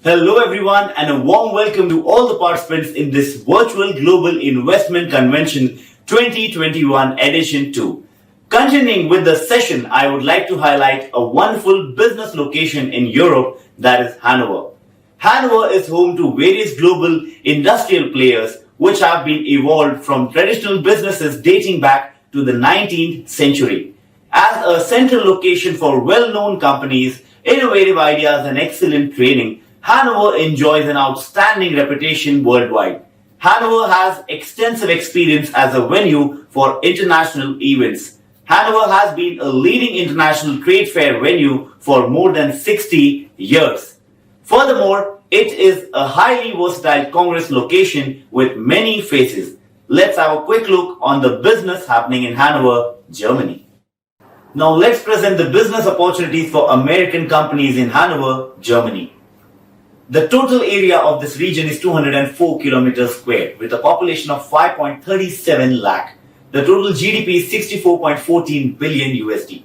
Hello everyone and a warm welcome to all the participants in this virtual Global Investment Convention 2021 edition 2. Continuing with the session, I would like to highlight a wonderful business location in Europe, that is Hannover. Hannover is home to various global industrial players which have been evolved from traditional businesses dating back to the 19th century. As a central location for well-known companies, innovative ideas and excellent training, Hannover enjoys an outstanding reputation worldwide. Hannover has extensive experience as a venue for international events. Hannover has been a leading international trade fair venue for more than 60 years. Furthermore, it is a highly versatile congress location with many faces. Let's have a quick look on the business happening in Hannover, Germany. Now let's present the business opportunities for American companies in Hannover, Germany. The total area of this region is 204 kilometers square with a population of 5.37 lakh. The total GDP is 64.14 billion USD.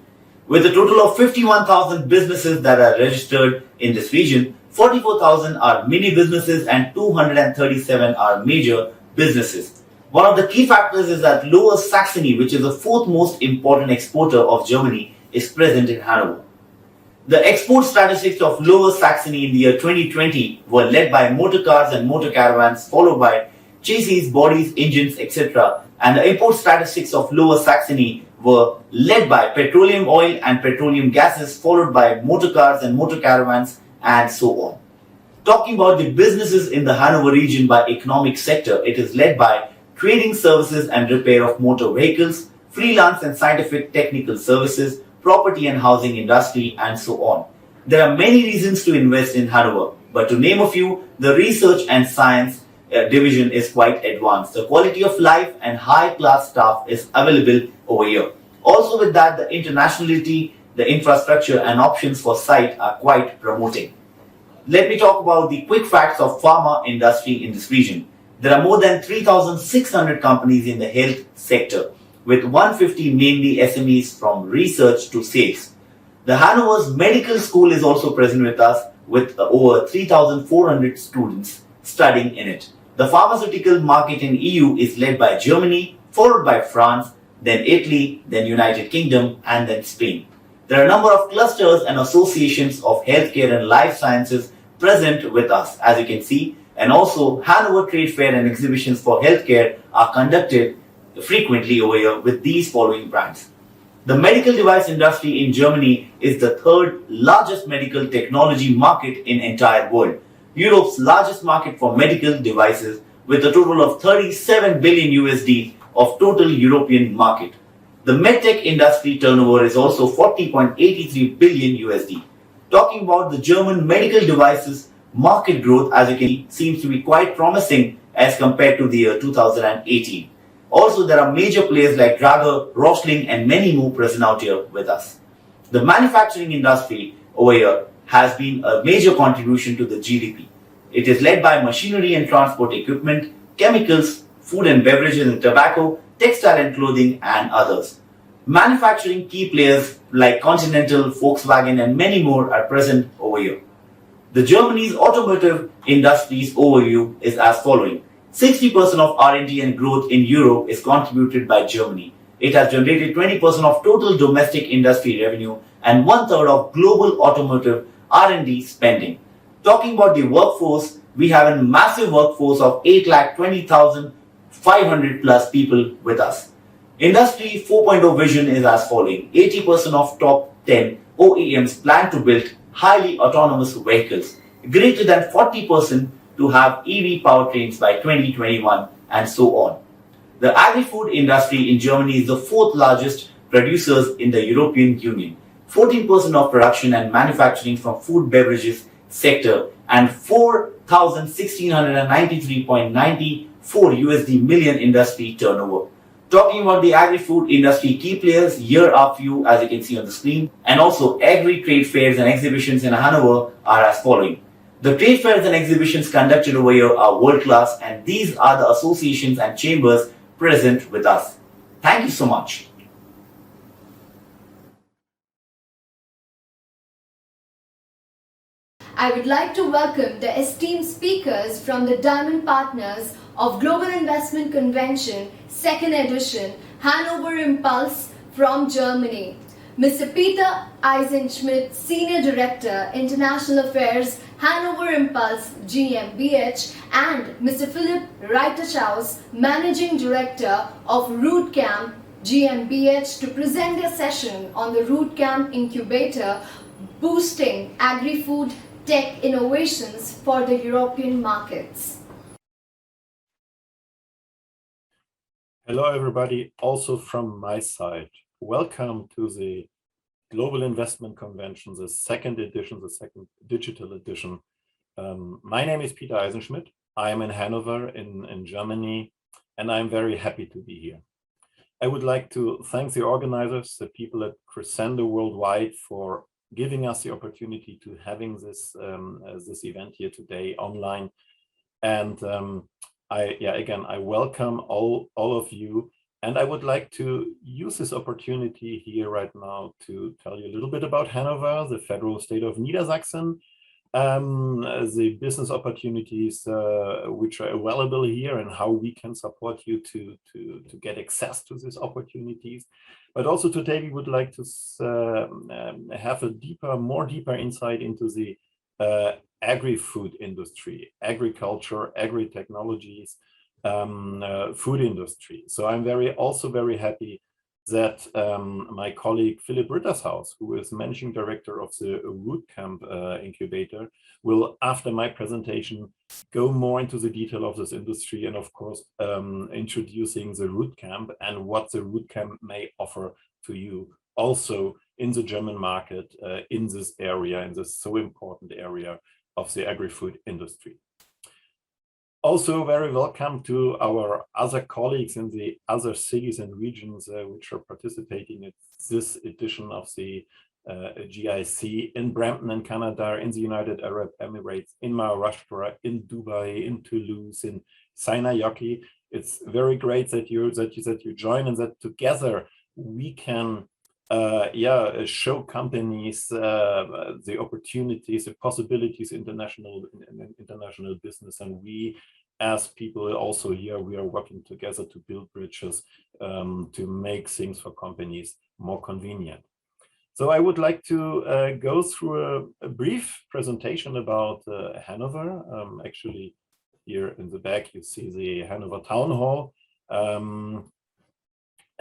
With a total of 51,000 businesses that are registered in this region, 44,000 are mini businesses and 237 are major businesses. One of the key factors is that Lower Saxony, which is the fourth most important exporter of Germany, is present in Hannover. The export statistics of Lower Saxony in the year 2020 were led by motor cars and motor caravans, followed by chassis, bodies, engines, etc. And the import statistics of Lower Saxony were led by petroleum oil and petroleum gases, followed by motor cars and motor caravans, and so on. Talking about the businesses in the Hannover region by economic sector, it is led by trading services and repair of motor vehicles, freelance and scientific technical services, property and housing industry, and so on. There are many reasons to invest in Hannover, but to name a few, the research and science division is quite advanced. The quality of life and high-class staff is available over here. Also with that, the internationality, the infrastructure and options for site are quite promoting. Let me talk about the quick facts of pharma industry in this region. There are more than 3,600 companies in the health sector, with 150 mainly SMEs from research to sales. The Hannover's medical school is also present with us with over 3,400 students studying in it. The pharmaceutical market in EU is led by Germany, followed by France, then Italy, then United Kingdom, and then Spain. There are a number of clusters and associations of healthcare and life sciences present with us, as you can see, and also Hannover Trade Fair and exhibitions for healthcare are conducted frequently over here with these following brands. The medical device industry in Germany is the third largest medical technology market in entire world. Europe's largest market for medical devices with a total of 37 billion USD of total European market. The medtech industry turnover is also 40.83 billion USD. Talking about the German medical devices market growth, as you can see, seems to be quite promising as compared to the year 2018. Also, there are major players like Drager, Roschling, and many more present out here with us. The manufacturing industry over here has been a major contribution to the GDP. It is led by machinery and transport equipment, chemicals, food and beverages and tobacco, textile and clothing, and others. Manufacturing key players like Continental, Volkswagen, and many more are present over here. The Germany's automotive industry's overview is as following. 60% of R&D and growth in Europe is contributed by Germany. It has generated 20% of total domestic industry revenue and one-third of global automotive R&D spending. Talking about the workforce, we have a massive workforce of 8,20,500 plus people with us. Industry 4.0 vision is as following. 80% of top 10 OEMs plan to build highly autonomous vehicles, greater than 40% to have EV powertrains by 2021, and so on. The agri-food industry in Germany is the fourth largest producers in the European Union. 14% of production and manufacturing from food beverages sector and 4,163.94 USD million industry turnover. Talking about the agri-food industry key players, here are few as you can see on the screen, and also agri-trade fairs and exhibitions in Hanover are as following. The trade fairs and exhibitions conducted over here are world class, and these are the associations and chambers present with us. Thank you so much. I would like to welcome the esteemed speakers from the Diamond Partners of Global Investment Convention, 2nd edition, Hannover Impulse from Germany. Mr. Peter Eisenschmidt, Senior Director, International Affairs, Hannover Impulse, GmbH, and Mr. Philipp Reiterschaus, Managing Director of ROOTCAMP, GmbH, to present their session on the ROOTCAMP Incubator, Boosting Agri-Food Tech Innovations for the European Markets. Hello everybody, also from my side. Welcome to the Global Investment Convention, the 2nd edition, the 2nd digital edition. My name is Peter Eisenschmidt. I'm in Hanover in Germany, and I'm very happy to be here. I would like to thank the organizers, the people at Crescendo Worldwide, for giving us the opportunity to having this event here today online. And I welcome all of you, and I would like to use this opportunity here right now to tell you a little bit about Hanover, the federal state of Niedersachsen, the business opportunities which are available here, and how we can support you to get access to these opportunities. But also today we would like to have a more deeper insight into the agri-food industry, agriculture, agri-technologies, food industry. So I'm also very happy that my colleague Philipp Reiterschaus, who is Managing Director of the ROOTCAMP incubator, will, after my presentation, go more into the detail of this industry, and of course introducing the ROOTCAMP and what the ROOTCAMP may offer to you also in the German market, in this area, in this so important area of the agri-food industry. Also very welcome to our other colleagues in the other cities and regions which are participating in this edition of the GIC in Brampton in Canada, in the United Arab Emirates, in Maharashtra, in Dubai, in Toulouse, in Sinai. It's very great that you join, and that together we can show companies the opportunities, the possibilities, international business, and we, as people also here, we are working together to build bridges to make things for companies more convenient. So I would like to go through a brief presentation about Hanover. Actually, here in the back you see the Hanover Town Hall.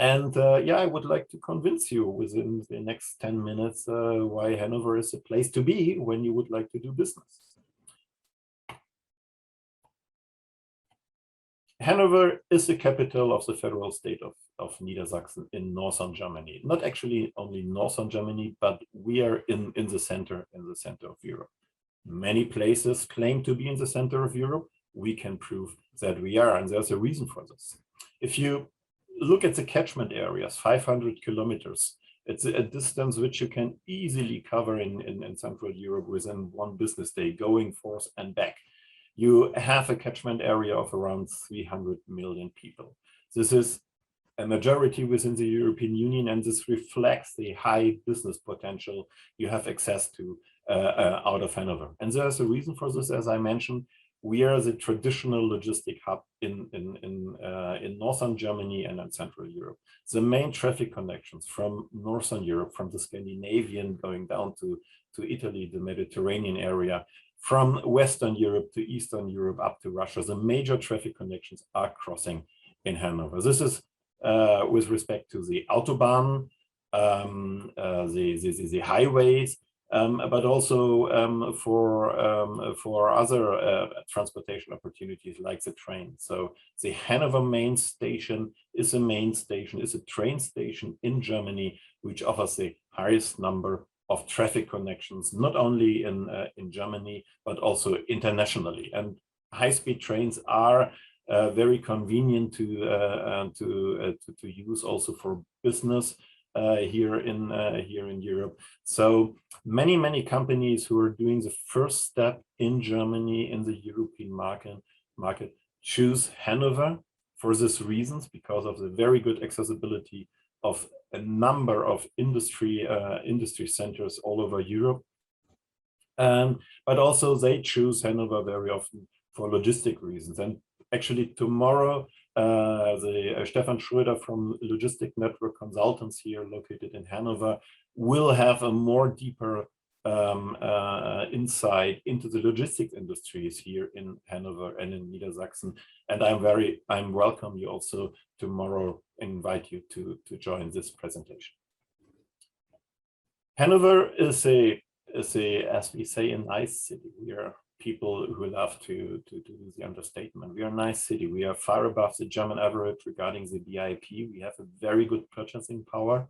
I would like to convince you within the next 10 minutes why Hanover is a place to be when you would like to do business. Hanover is the capital of the federal state of Niedersachsen in northern Germany. Not actually only northern Germany, but we are in the center of Europe. Many places claim to be in the center of Europe. We can prove that we are, and there's a reason for this. If you look at the catchment areas, 500 kilometers. It's a distance which you can easily cover in Central Europe within one business day, going forth and back. You have a catchment area of around 300 million people. This is a majority within the European Union, and this reflects the high business potential you have access to out of Hanover. And there's a reason for this, as I mentioned. We are the traditional logistic hub in northern Germany and in Central Europe. The main traffic connections from northern Europe, from the Scandinavian going down to Italy, the Mediterranean area, from Western Europe to Eastern Europe up to Russia, the major traffic connections are crossing in Hanover. This is with respect to the Autobahn, the highways, but also for other transportation opportunities like the train. So the Hanover main station is a train station in Germany, which offers the highest number of traffic connections, not only in Germany, but also internationally. And high-speed trains are very convenient to use also for business here in Europe. So many companies who are doing the first step in Germany in the European market choose Hanover for these reasons, because of the very good accessibility of a number of industry centers all over Europe. But also they choose Hanover very often for logistic reasons. And actually tomorrow, Stefan Schröder from Logistic Network Consultants here located in Hanover will have a more deeper insight into the logistics industries here in Hanover and in Niedersachsen. And I'm welcome you also tomorrow, invite you to join this presentation. Hanover is as we say, a nice city. We are people who love to do the understatement. We are a nice city. We are far above the German average regarding the BIP. We have a very good purchasing power.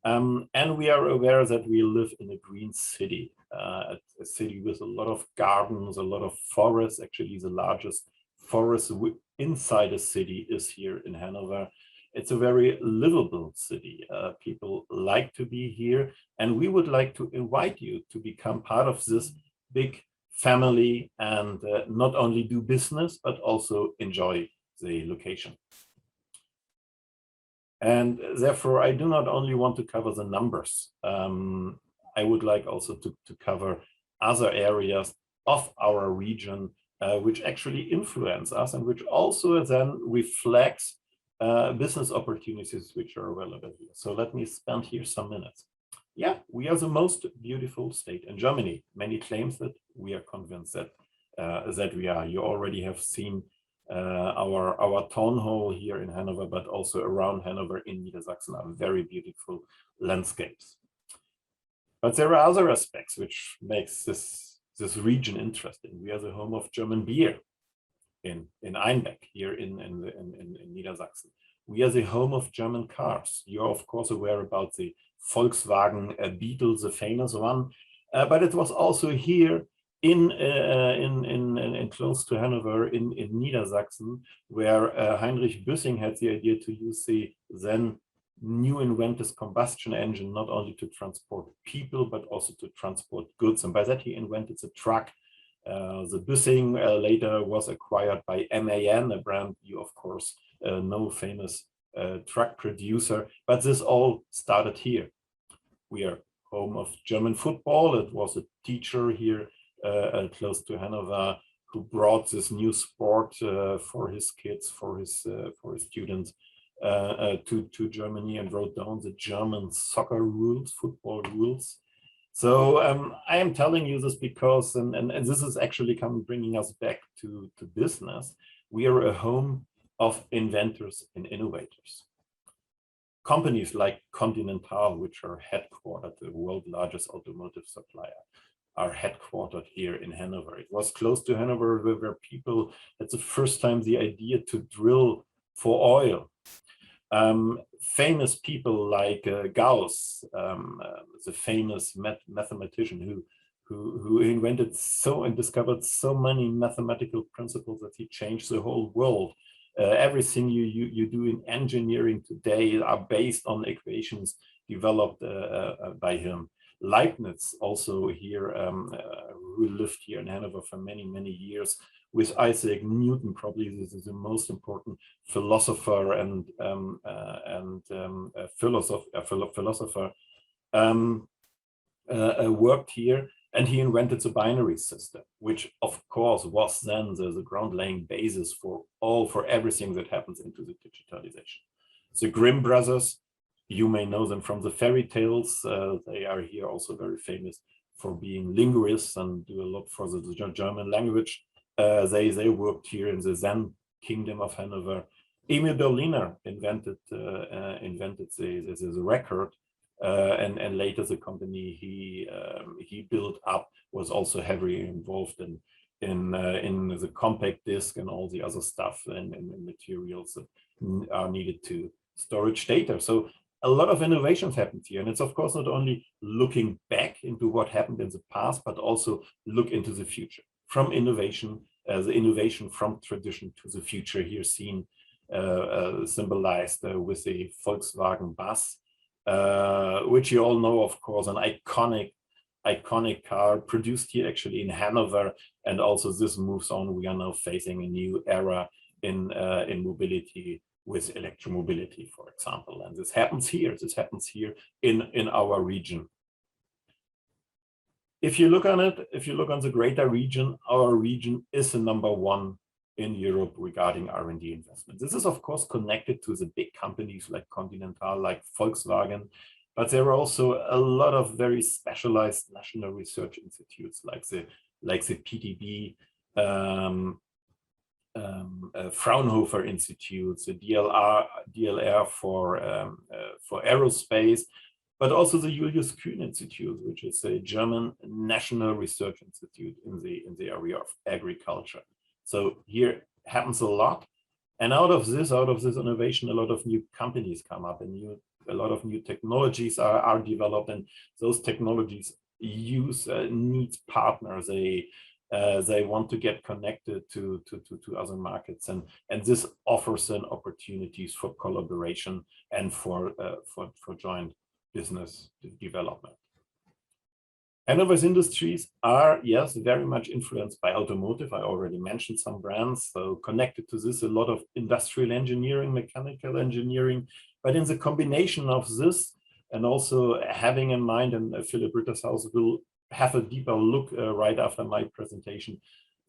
And we are aware that we live in a green city, a city with a lot of gardens, a lot of forests. Actually, the largest forest inside a city is here in Hanover. It's a very livable city. People like to be here, and we would like to invite you to become part of this big family and not only do business, but also enjoy the location. And therefore, I do not only want to cover the numbers. I would like also to cover other areas of our region which actually influence us and which also then reflects business opportunities which are available here. So let me spend here some minutes. Yeah, we are the most beautiful state in Germany. Many claims that we are convinced that that we are. You already have seen our town hall here in Hanover, but also around Hanover in Niedersachsen are very beautiful landscapes. But there are other aspects which makes this region interesting. We are the home of German beer in Einbeck here in Niedersachsen. We are the home of German cars. You're of course aware about the Volkswagen Beetle, the famous one, but it was also here in close to Hanover in Niedersachsen, where Heinrich Büssing had the idea to use the then new invented combustion engine not only to transport people but also to transport goods, and by that he invented the truck. The Büssing later was acquired by MAN, a brand you of course know, famous truck producer, but this all started here. We are home of German football. It was a teacher here close to Hanover who brought this new sport for his kids, for his students to Germany, and wrote down the German soccer rules, football rules. So I am telling you this because, and this is actually bringing us back to business. We are a home of inventors and innovators. Companies like Continental, which are headquartered, the world's largest automotive supplier, are headquartered here in Hanover. It was close to Hanover where people had the first time the idea to drill for oil. Famous people like Gauss, the famous mathematician who invented and discovered so many mathematical principles that he changed the whole world. Everything you do in engineering today are based on equations developed by him. Leibniz, also here, who lived here in Hanover for many years, with Isaac Newton, probably this is the most important philosopher and philosopher worked here, and he invented the binary system, which of course was then the ground-laying basis for everything that happens into the digitalization. The Grimm brothers, you may know them from the fairy tales. They are here also very famous for being linguists and do a lot for the German language. They worked here in the Zen kingdom of Hanover. Emil Berliner invented the record, and later the company he built up was also heavily involved in the compact disc and all the other stuff and materials that are needed to storage data. So a lot of innovations happened here, and it's of course not only looking back into what happened in the past, but also look into the future. From innovation, the innovation from tradition to the future, here seen symbolized with the Volkswagen bus, which you all know, of course, an iconic car produced here actually in Hanover, and also this moves on. We are now facing a new era in mobility with electromobility, for example, and this happens here. This happens here in our region. If you look on it, if you look on the greater region, our region is the #1 in Europe regarding R&D investment. This is of course connected to the big companies like Continental, like Volkswagen, but there are also a lot of very specialized national research institutes like the PTB, Fraunhofer Institute, the DLR for aerospace, but also the Julius Kühn Institute, which is a German national research institute in the area of agriculture. So here happens a lot, and out of this innovation, a lot of new companies come up, and a lot of new technologies are developed, and those technologies needs partners. They want to get connected to other markets, and this offers then opportunities for collaboration and for joint business development. Hannover's industries are, yes, very much influenced by automotive. I already mentioned some brands, so connected to this, a lot of industrial engineering, mechanical engineering, but in the combination of this, and also having in mind, and Philip Rittershaus will have a deeper look right after my presentation,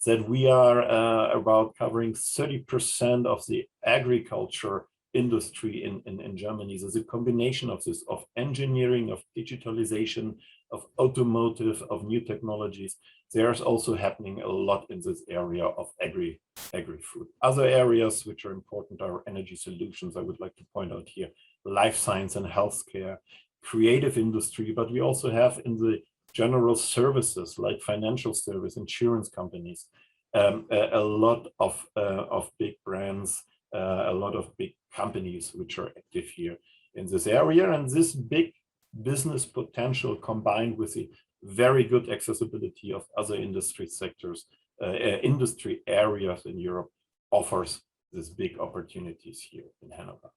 that we are about covering 30% of the agriculture industry in Germany. So the combination of this, of engineering, of digitalization, of automotive, of new technologies, there's also happening a lot in this area of agri-food. Other areas which are important are energy solutions. I would like to point out here life science and healthcare, creative industry, but we also have in the general services like financial service, insurance companies, a lot of big brands, a lot of big companies which are active here in this area. And this big business potential combined with the very good accessibility of other industry sectors, industry areas in Europe offers these big opportunities here in Hanover.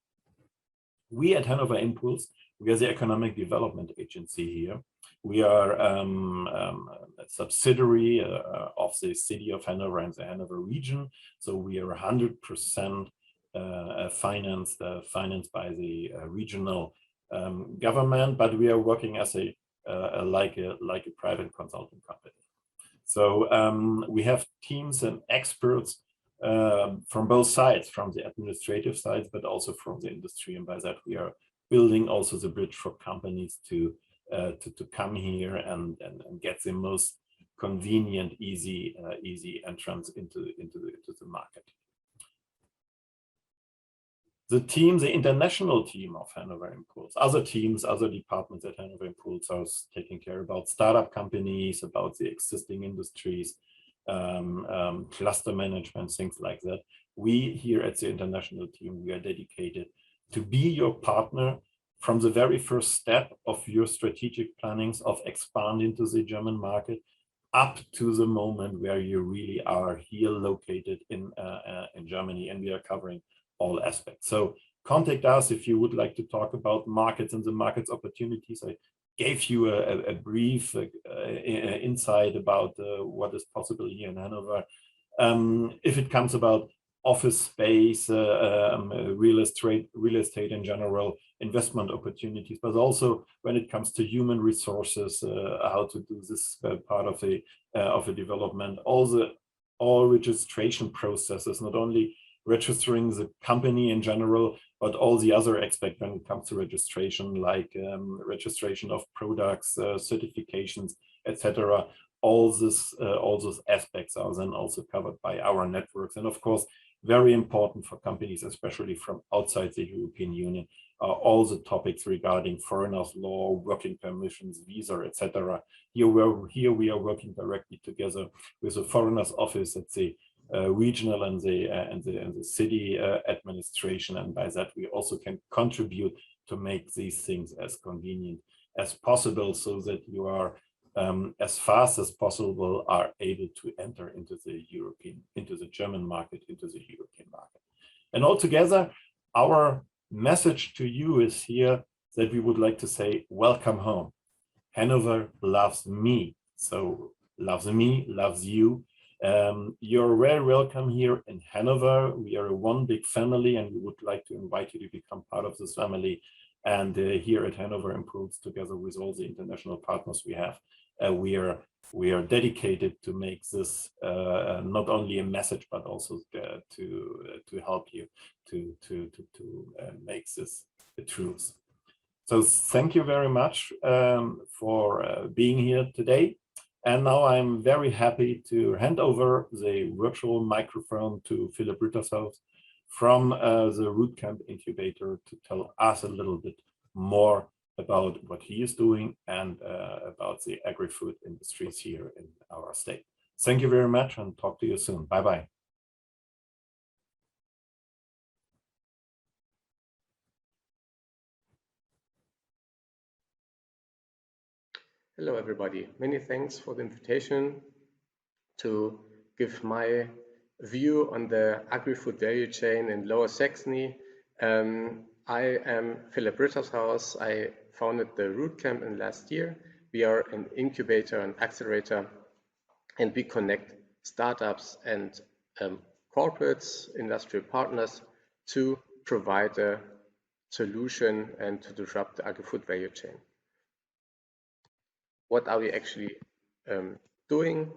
We at Hannover Impuls, we are the economic development agency here. We are a subsidiary of the city of Hanover and the Hanover region. So we are 100% financed by the regional government, but we are working as like a private consulting company. So we have teams and experts from both sides, from the administrative sides, but also from the industry. And by that, we are building also the bridge for companies to come here and get the most convenient, easy entrance into the market. The team, the international team of Hannover Impuls, other teams, other departments at Hannover Impuls are taking care about startup companies, about the existing industries, cluster management, things like that. We here at the international team, we are dedicated to be your partner from the very first step of your strategic plannings of expanding to the German market up to the moment where you really are here located in Germany, and we are covering all aspects. So contact us if you would like to talk about markets and the markets opportunities. I gave you a brief insight about what is possible here in Hanover. If it comes about office space, real estate in general, investment opportunities, but also when it comes to human resources, how to do this part of a development, all registration processes, not only registering the company in general, but all the other aspects when it comes to registration, like registration of products, certifications, etc. All those aspects are then also covered by our networks. And of course, very important for companies, especially from outside the European Union, are all the topics regarding foreigners' law, working permissions, visa, etc. Here we are working directly together with the foreigners' office at the regional and the city administration, and by that we also can contribute to make these things as convenient as possible, so that you are as fast as possible are able to enter into the German market, into the European market. And altogether, our message to you is here that we would like to say, welcome home. Hanover loves me, so loves me, loves you. You're very welcome here in Hanover. We are one big family, and we would like to invite you to become part of this family. And here at Hannover Impuls, together with all the international partners we have, we are dedicated to make this not only a message but also to help you to make this the truth. So thank you very much for being here today. And now I'm very happy to hand over the virtual microphone to Philip Rittershaus from the ROOTCAMP incubator to tell us a little bit more about what he is doing and about the agri-food industries here in our state. Thank you very much and talk to you soon. Bye-bye. Hello, everybody. Many thanks for the invitation to give my view on the agri-food value chain in Lower Saxony. I am Philip Rittershaus. I founded the ROOTCAMP in last year. We are an incubator and accelerator, and we connect startups and corporates, industrial partners to provide a solution and to disrupt the agri-food value chain. What are we actually doing?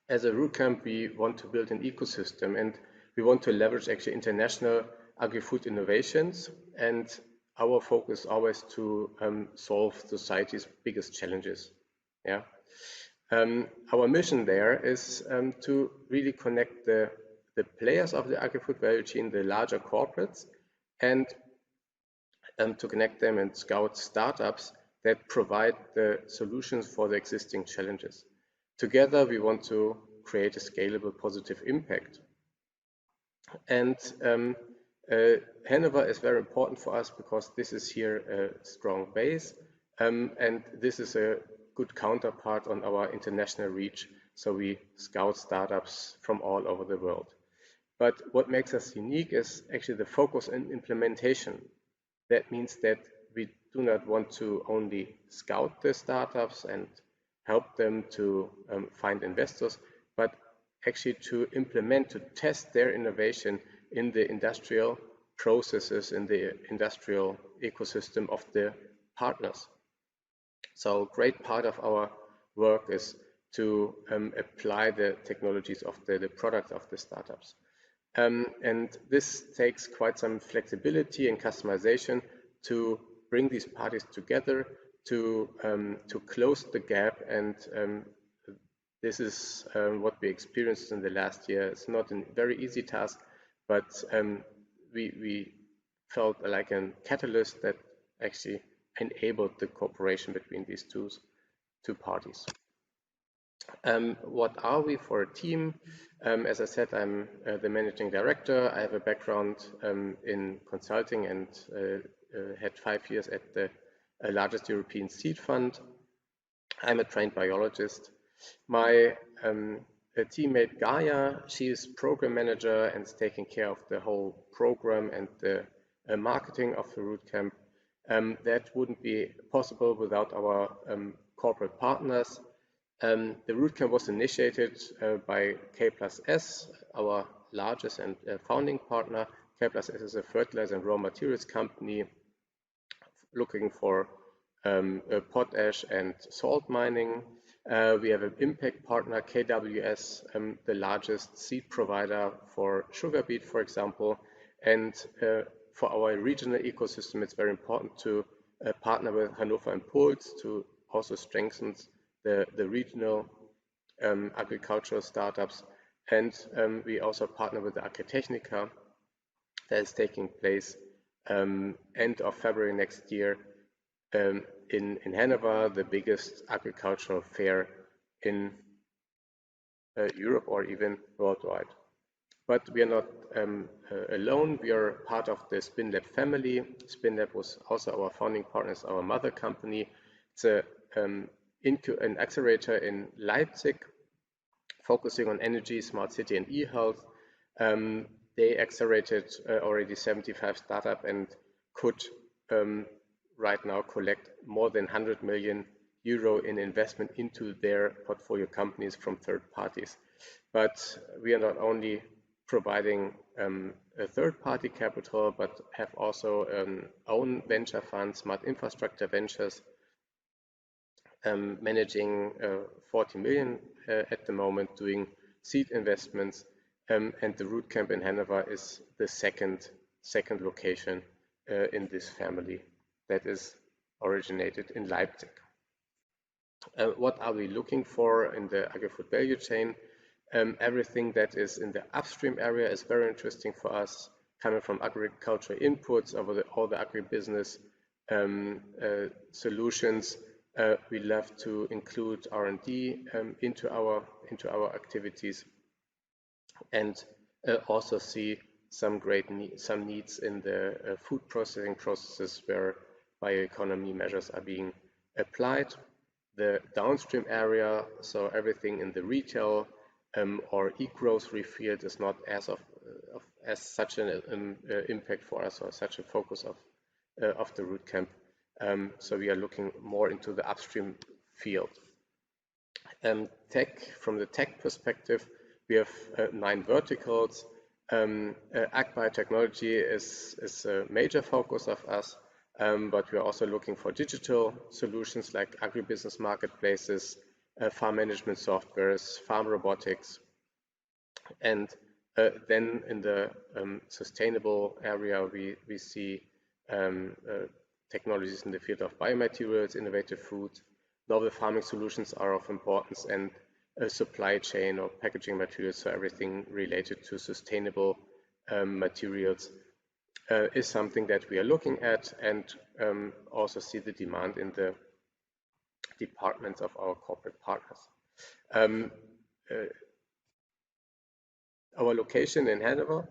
As a ROOTCAMP, we want to build an ecosystem and we want to leverage actually international agri-food innovations, and our focus is always to solve society's biggest challenges. Yeah. Our mission there is to really connect the players of the agri-food value chain, the larger corporates, and to connect them and scout startups that provide the solutions for the existing challenges. Together, we want to create a scalable positive impact. And Hannover is very important for us because this is here a strong base, and this is a good counterpart on our international reach. So we scout startups from all over the world. But what makes us unique is actually the focus on implementation. That means that we do not want to only scout the startups and help them to find investors, but actually to implement, to test their innovation in the industrial processes, in the industrial ecosystem of the partners. So a great part of our work is to apply the technologies of the products of the startups. And this takes quite some flexibility and customization to bring these parties together to close the gap, and this is what we experienced in the last year. It's not a very easy task, but we felt like a catalyst that actually enabled the cooperation between these two parties. What are we for a team? As I said, I'm the managing director. I have a background in consulting and had 5 years at the largest European seed fund. I'm a trained biologist. My teammate Gaia, she is program manager and is taking care of the whole program and the marketing of the ROOTCAMP. That wouldn't be possible without our corporate partners. The ROOTCAMP was initiated by K+S, our largest and founding partner. K+S is a fertilizer and raw materials company looking for potash and salt mining. We have an impact partner, KWS, the largest seed provider for sugar beet, for example. And for our regional ecosystem, it's very important to partner with Hannoverimpuls to also strengthen the regional agricultural startups. And we also partner with the Agritechnica that is taking place end of February next year in Hannover, the biggest agricultural fair in Europe or even worldwide. But we are not alone. We are part of the SpinLab family. SpinLab was also our founding partner, our mother company. It's an accelerator in Leipzig, focusing on energy, smart city, and e-health. They accelerated already 75 startups and could right now collect more than 100 million euro in investment into their portfolio companies from third parties. But we are not only providing a third-party capital, but have also own venture funds, smart infrastructure ventures, managing 40 million at the moment, doing seed investments, and the ROOTCAMP in Hannover is the second location in this family that is originated in Leipzig. What are we looking for in the agri-food value chain? Everything that is in the upstream area is very interesting for us, coming from agricultural inputs over all the agribusiness solutions. We love to include R&D into our activities, and also see some needs in the food processing processes where bioeconomy measures are being applied. The downstream area, so everything in the retail or e-grocery field, is not as such an impact for us, or such a focus of the ROOTCAMP. So we are looking more into the upstream field. From the tech perspective, we have 9 verticals. Ag biotechnology is a major focus of us, but we are also looking for digital solutions like agribusiness marketplaces, farm management softwares, farm robotics, and then in the sustainable area, we see technologies in the field of biomaterials, innovative food. Novel farming solutions are of importance, and supply chain or packaging materials, so everything related to sustainable materials is something that we are looking at, and also see the demand in the departments of our corporate partners. Our location in Hannover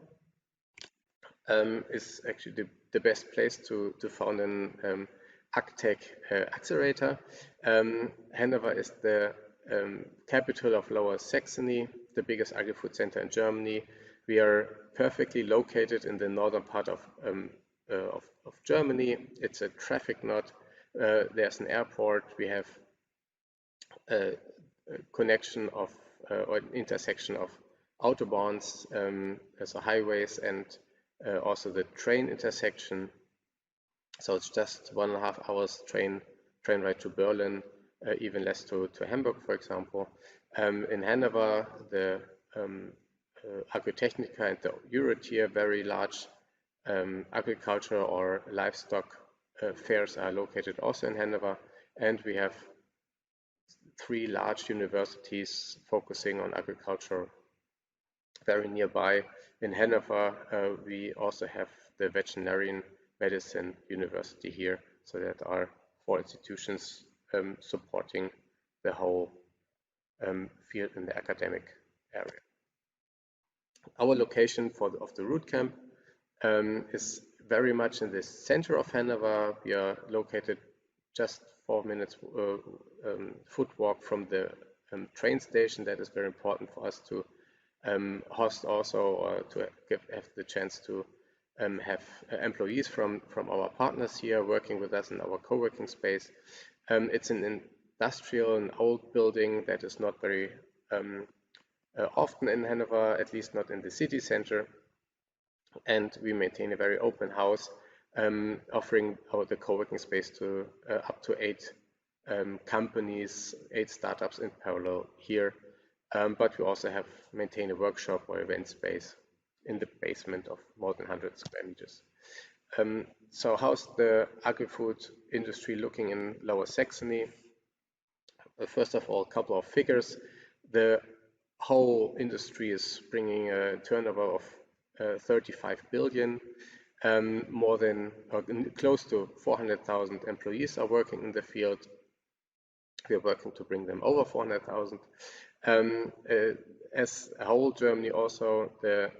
is actually the best place to found an AgTech accelerator. Hannover is the capital of Lower Saxony, the biggest agri-food center in Germany. We are perfectly located in the northern part of Germany. It's a traffic node. There's an airport. We have a connection of or an intersection of autobahns, so highways, and also the train intersection. So it's just 1.5 hours train ride to Berlin, even less to Hamburg, for example. In Hannover, the Agritechnica and the Eurotier, very large agriculture or livestock fairs, are located also in Hannover, and we have 3 large universities focusing on agriculture very nearby. In Hannover, we also have the veterinarian medicine university here, so that are 4 institutions supporting the whole field in the academic area. Our location of the ROOTCAMP is very much in the center of Hannover. We are located just 4 minutes foot walk from the train station. That is very important for us to host also, or to have the chance to have employees from our partners here working with us in our co-working space. It's an industrial and old building that is not very often in Hannover, at least not in the city center, and we maintain a very open house, offering the co-working space to up to 8 companies, 8 startups in parallel here, but we also maintain a workshop or event space in the basement of more than 100 square meters. So how's the agri-food industry looking in Lower Saxony? First of all, a couple of figures. The whole industry is bringing a turnover of 35 billion. More than close to 400,000 employees are working in the field. We are working to bring them over 400,000. As a whole, Germany also, the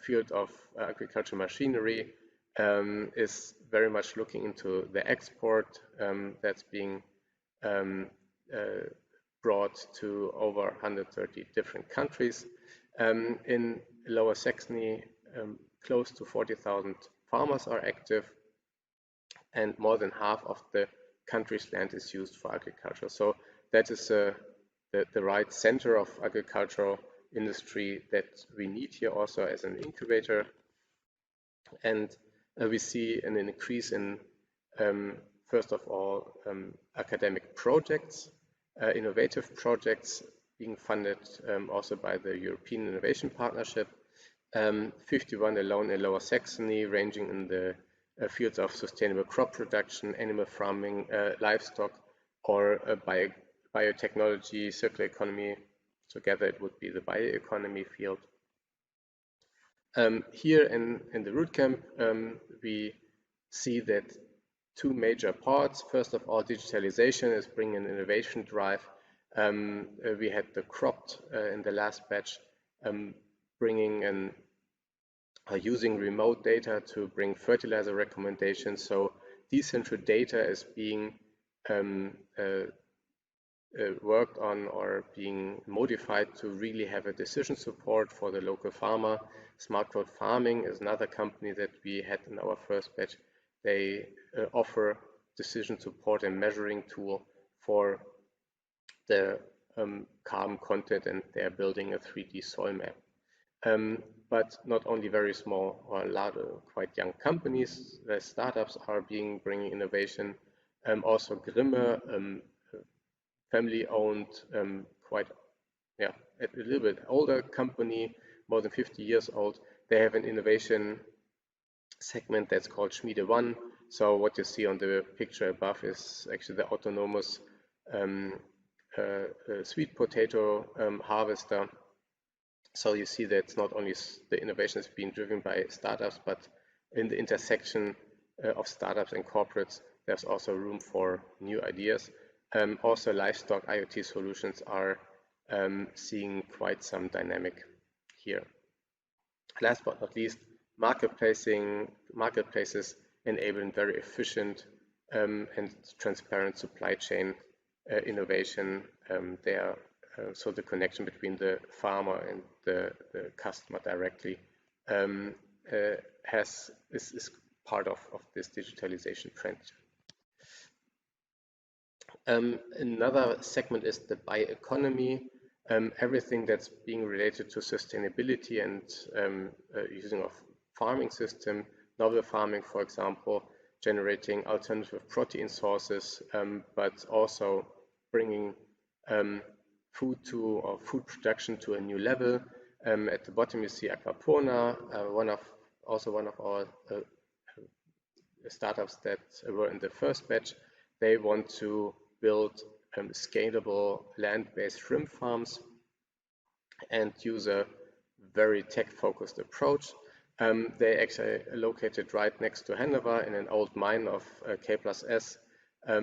field of agricultural machinery is very much looking into the export that's being brought to over 130 different countries. In Lower Saxony, close to 40,000 farmers are active, and more than half of the country's land is used for agriculture. So that is the right center of agricultural industry that we need here also as an incubator. And we see an increase in, first of all, academic projects innovative projects being funded also by the European Innovation Partnership, 51 alone in Lower Saxony, ranging in the fields of sustainable crop production, animal farming, livestock, or biotechnology, circular economy. Together it would be the bioeconomy field. Here in the ROOTCAMP, we see that two major parts. First of all, digitalization is bringing an innovation drive. We had the cropped in the last batch, bringing an using remote data to bring fertilizer recommendations. So decentral data is being worked on or being modified to really have a decision support for the local farmer. Smart Road Farming is another company that we had in our first batch. They offer decision support and measuring tool for the carbon content, and they are building a 3D soil map. But not only very small or large, quite young companies, the startups are bringing innovation. Also Grimme, family-owned, quite a little bit older company, more than 50 years old. They have an innovation segment that's called Schmiede One. So what you see on the picture above is actually the autonomous sweet potato harvester. So you see that it's not only the innovation is being driven by startups, but in the intersection of startups and corporates, there's also room for new ideas. Also, livestock IoT solutions are seeing quite some dynamic here. Last but not least, marketplaces enabling very efficient and transparent supply chain innovation there. So the connection between the farmer and the customer directly is part of this digitalization trend. Another segment is the bioeconomy. Everything that's being related to sustainability and using of farming system, novel farming, for example, generating alternative protein sources, but also bringing food production to a new level. At the bottom you see Aquapona, one of our startups that were in the first batch. They want to build scalable land-based shrimp farms and use a very tech-focused approach. They actually located right next to Hannover in an old mine of K+S.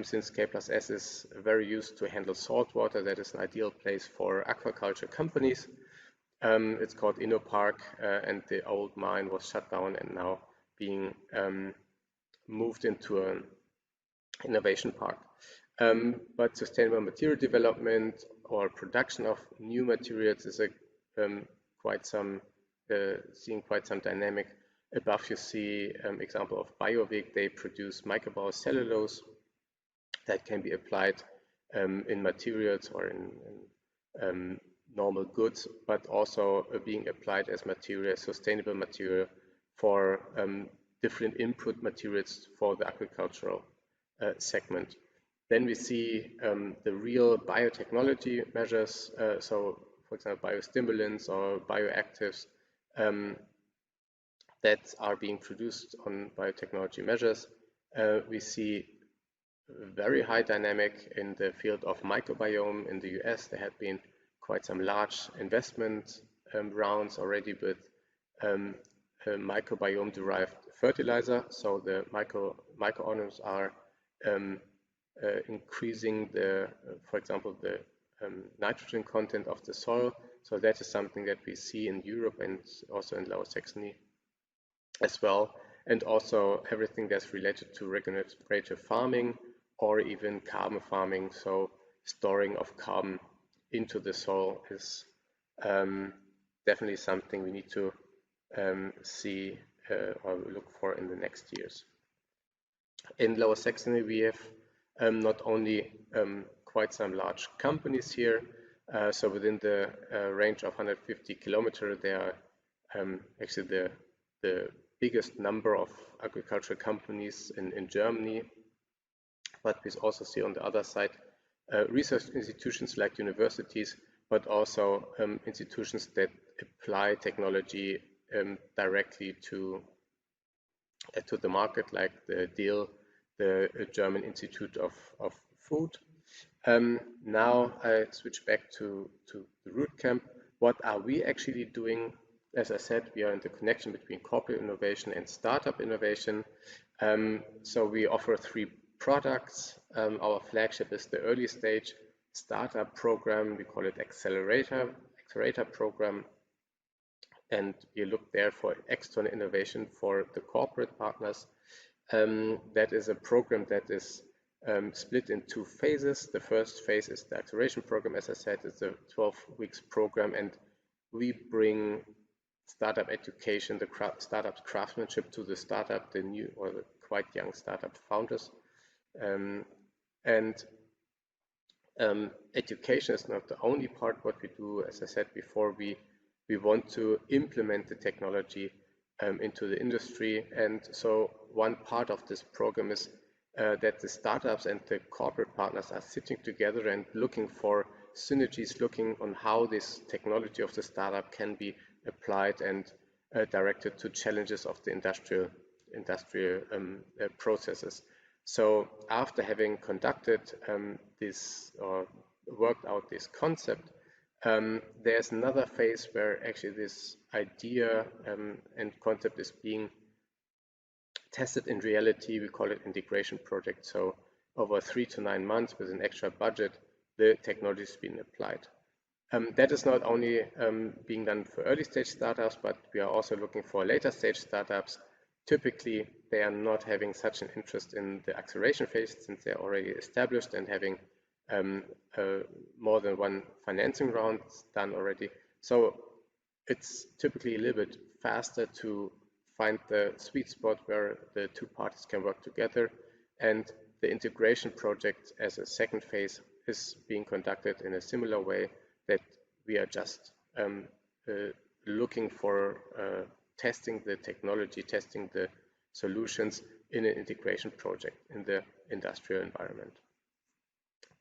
Since K+S is very used to handle salt water, that is an ideal place for aquaculture companies. It's called InnoPark, and the old mine was shut down and now being moved into an innovation park. But sustainable material development or production of new materials is seeing quite some dynamic. Above you see example of BioVig. They produce microbial cellulose that can be applied in materials or in normal goods, but also being applied as material, sustainable material for different input materials for the agricultural segment. Then we see the real biotechnology measures, so for example biostimulants or bioactives that are being produced on biotechnology measures. We see very high dynamic in the field of microbiome in the US. There have been quite some large investment rounds already with microbiome derived fertilizer. So the microorganisms are increasing for example, the nitrogen content of the soil. So that is something that we see in Europe and also in Lower Saxony as well. And also everything that's related to regenerative farming or even carbon farming. So storing of carbon into the soil is definitely something we need to see or look for in the next years. In Lower Saxony, we have not only quite some large companies here. So within the range of 150 kilometers, there are actually the biggest number of agricultural companies in Germany. But we also see on the other side research institutions like universities, but also institutions that apply technology directly to the market, like the DIL, the German Institute of Food. Now I switch back to the ROOTCAMP. What are we actually doing? As I said, we are in the connection between corporate innovation and startup innovation. So we offer 3 products. Our flagship is the early stage startup program. We call it accelerator program. And we look there for external innovation for the corporate partners. That is a program that is split in 2 phases. The first phase is the acceleration program. As I said, it's a 12 weeks program, and we bring startup education, the startup craftsmanship to the startup, the new or the quite young startup founders. Education is not the only part what we do. As I said before, we want to implement the technology into the industry, and so one part of this program is that the startups and the corporate partners are sitting together and looking for synergies, looking on how this technology of the startup can be applied and directed to challenges of the industrial processes. So after having conducted this or worked out this concept, there's another phase where actually this idea and concept is being tested in reality. We call it integration project. So over 3 to 9 months with an extra budget, the technology is being applied. That is not only being done for early stage startups, but we are also looking for later stage startups. Typically, they are not having such an interest in the acceleration phase since they're already established and having more than 1 financing round done already. So it's typically a little bit faster to find the sweet spot where the 2 parties can work together, and the integration project as a second phase is being conducted in a similar way, that we are just looking for testing the technology, testing the solutions in an integration project in the industrial environment.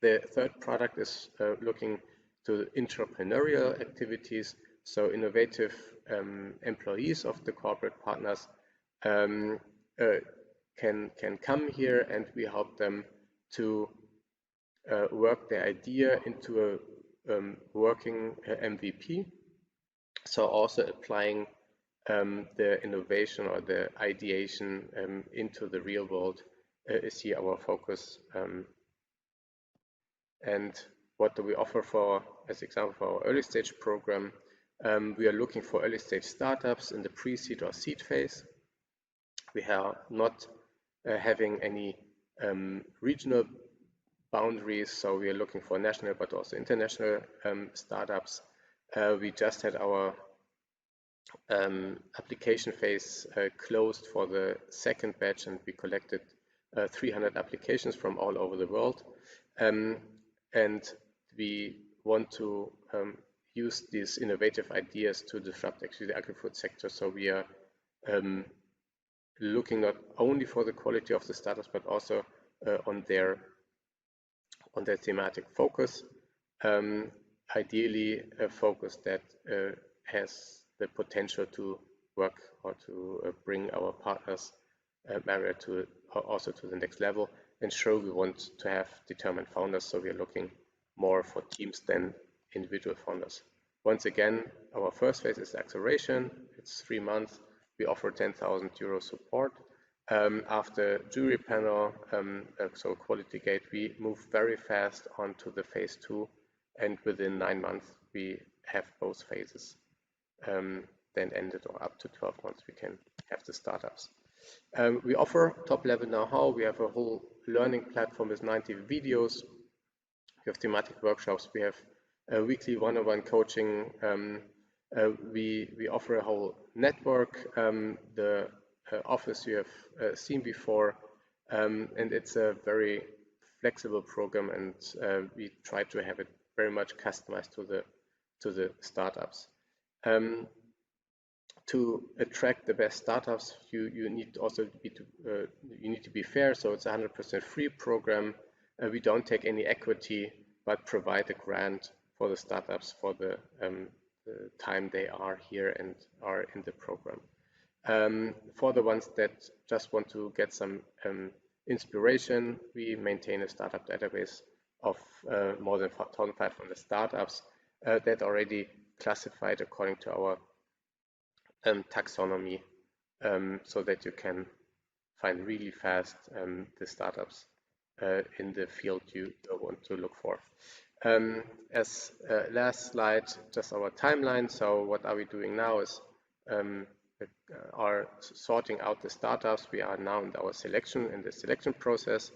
The third product is looking to entrepreneurial activities. So innovative employees of the corporate partners can come here, and we help them to work their idea into a working MVP. So also applying the innovation or the ideation into the real world is here our focus. And what do we offer for, as example, for our early stage program? We are looking for early stage startups in the pre-seed or seed phase. We are not having any regional boundaries, so we are looking for national but also international startups. We just had our application phase closed for the second batch, and we collected 300 applications from all over the world. And we want to use these innovative ideas to disrupt actually the agri-food sector. So we are looking not only for the quality of the startups, but also on their thematic focus. Ideally, a focus that has the potential to work or to bring our partners area to also to the next level. And sure, we want to have determined founders, so we are looking more for teams than individual founders. Once again, our first phase is acceleration. It's 3 months. We offer 10,000 euro support. After jury panel, so quality gate, we move very fast onto the phase 2, and within 9 months we have both phases then ended, or up to 12 months we can have the startups. We offer top-level know-how. We have a whole learning platform with 90 videos. We have thematic workshops. We have weekly one-on-one coaching. We offer a whole network. The office you have seen before, and it's a very flexible program, and we try to have it very much customized to the startups. To attract the best startups, you need also to be fair. So it's a 100% free program. we don't take any equity, but provide a grant for the startups for the time they are here and are in the program. For the ones that just want to get some inspiration, we maintain a startup database of more than 1,500 startups that already classified according to our taxonomy, so that you can find really fast the startups in the field you want to look for. As last slide, just our timeline. So what are we doing now is are sorting out the startups. We are now in the selection process.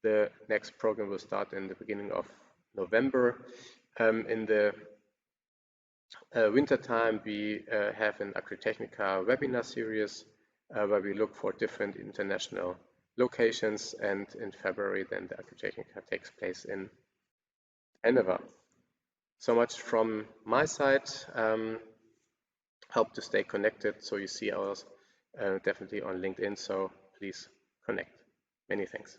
The next program will start in the beginning of November. In the winter time, we have an Agritechnica webinar series where we look for different international locations, and in February then the Agritechnica takes place in Hannover. So much from my side. Hope to stay connected, so you see ours definitely on LinkedIn, so please connect. Many thanks.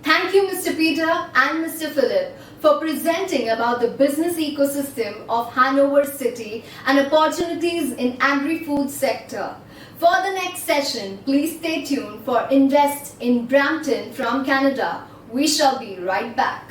Thank you, Mr. Peter and Mr. Philip, for presenting about the business ecosystem of Hanover City and opportunities in agri-food sector. For the next session, please stay tuned for Invest in Brampton from Canada. We shall be right back.